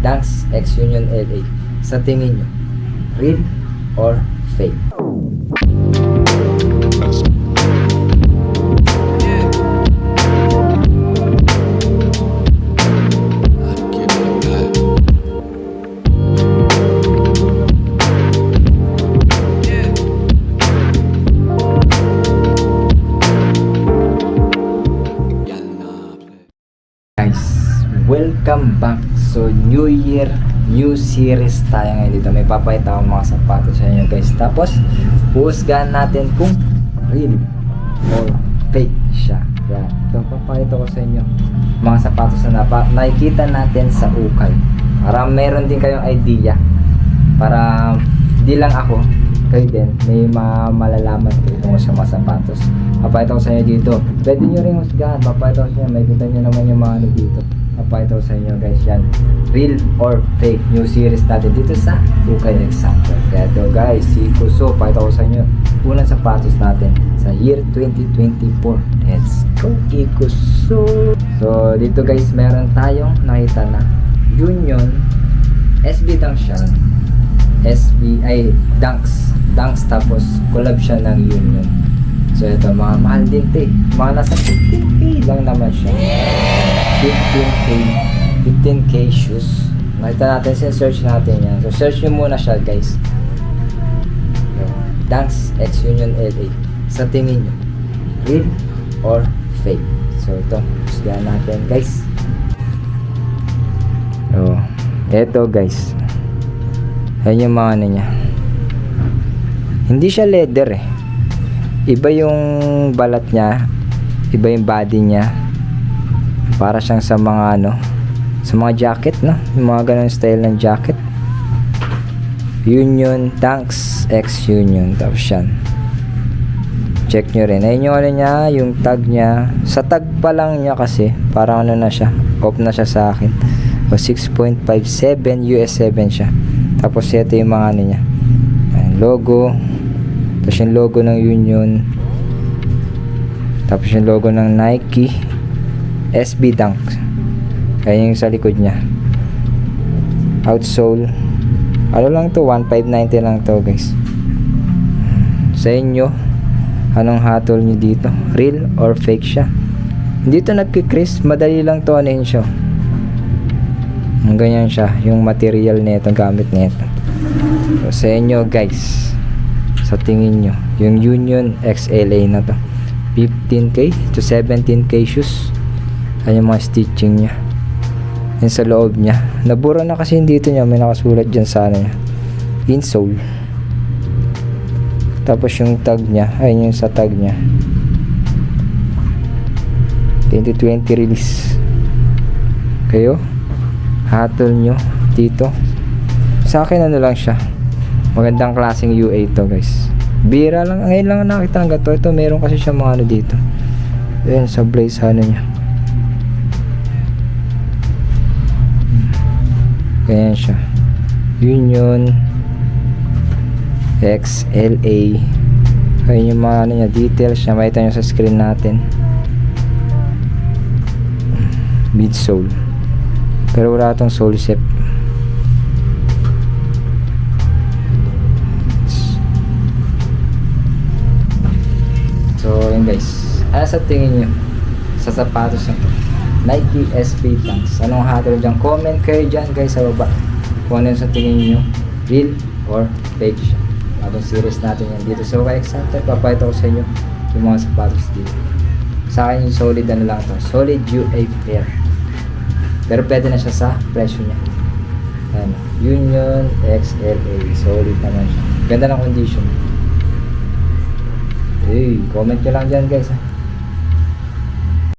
Dunks X Union LA. Sa tingin nyo, real or fake? Guys, welcome back. So, New Year, new series tayo ngayon dito. May papakita akong mga sapatos sa inyo guys. Tapos, huhusgahan natin kung real or fake siya. Yan. Ito, papakita ko sa inyo mga sapatos na nakikita natin sa ukay. Para meron din kayong idea. Para di lang ako, kayo din, may malalaman kayo tungkol sa mga sapatos. Papakita ko sa inyo dito. Pwede nyo rin husgahan. Papakita ko sa inyo. May kita nyo naman yung mga ano dito. Papakita ko sa inyo guys yan. Real or fake. New series natin dito sa Ukay Example. Kaya ito guys, si Kuso. Papakita ko sa inyo unang sapatos natin sa year 2024. Let's go Kuso. So dito guys, meron tayong nakita na Union SB Dunks siya. SBI Dunks tapos collab siya ng Union. So ito, mga mahal din ito eh. Mga nasa 15k lang naman siya. 15k shoes. Nakita natin, search natin yan. So search nyo muna siya guys. Dunks X Union LA. Sa tingin nyo, real or fake? So ito, husgahan natin guys. So ito guys, ayan yung mga ano niya. Hindi siya leather eh. Iba yung balat niya, iba yung body niya. Para siyang sa mga ano, sa mga jacket, no? Yung mga ganun style ng jacket. Union Dunks X Union. Tapos yan. Check nyo rin. Ayun yung ano niya, yung tag niya. Sa tag pa lang niya kasi, parang ano na siya, off na siya sa akin. O 6.57 US 7 siya. Tapos ito yung mga ano niya. Ayan, logo. Tapos yung logo ng Union. Tapos yung logo ng Nike SB Dunks. Ayan yung sa likod niya. Outsole. Ano lang to, 1590 lang to guys. Sa inyo, anong hatol nyo dito? Real or fake siya? Hindi to nagkikris. Madali lang to anuhin siya. Ganyan siya. Yung material nito, gamit nito. So, sa inyo guys, sa tingin nyo, yung Union XLA na to, 15k to 17k shoes. Ayan yung mga stitching nya. Yan sa loob nya. Nabura na kasi dito nya. May nakasulat dyan sa ano nya, insole. Tapos yung tag nya, ayun yung sa tag nya, 2020 release. Kayo, hatol nyo dito. Sa akin ano lang siya, magandang klaseng UA to guys. Bira lang, ngayon lang nakita ng gato. Ito meron kasi siya mga ano dito. Ayan sa blaze ano nya. Ganyan siya, Union XLA. Ayun yung mga ano nya, details niya. Makita nyo sa screen natin. Midsole. Pero wala itong sole set. So yun guys, ano sa tingin nyo sa sapatos nito? Nike SB Dunks. Anong hatol dyan? Comment kayo dyan guys sa baba kung ano sa tingin nyo, real or fake siya. Bagong series natin yan dito. So kaya example, papayto ko sa inyo yung mga sapatos dito. Sa akin yung solid ano lang to, solid UA pair. Pero pwede na siya sa presyo niya. Ayan, Union XLA. Solid naman siya. Ganda ng condition. Hey, comment nyo lang dyan guys ha.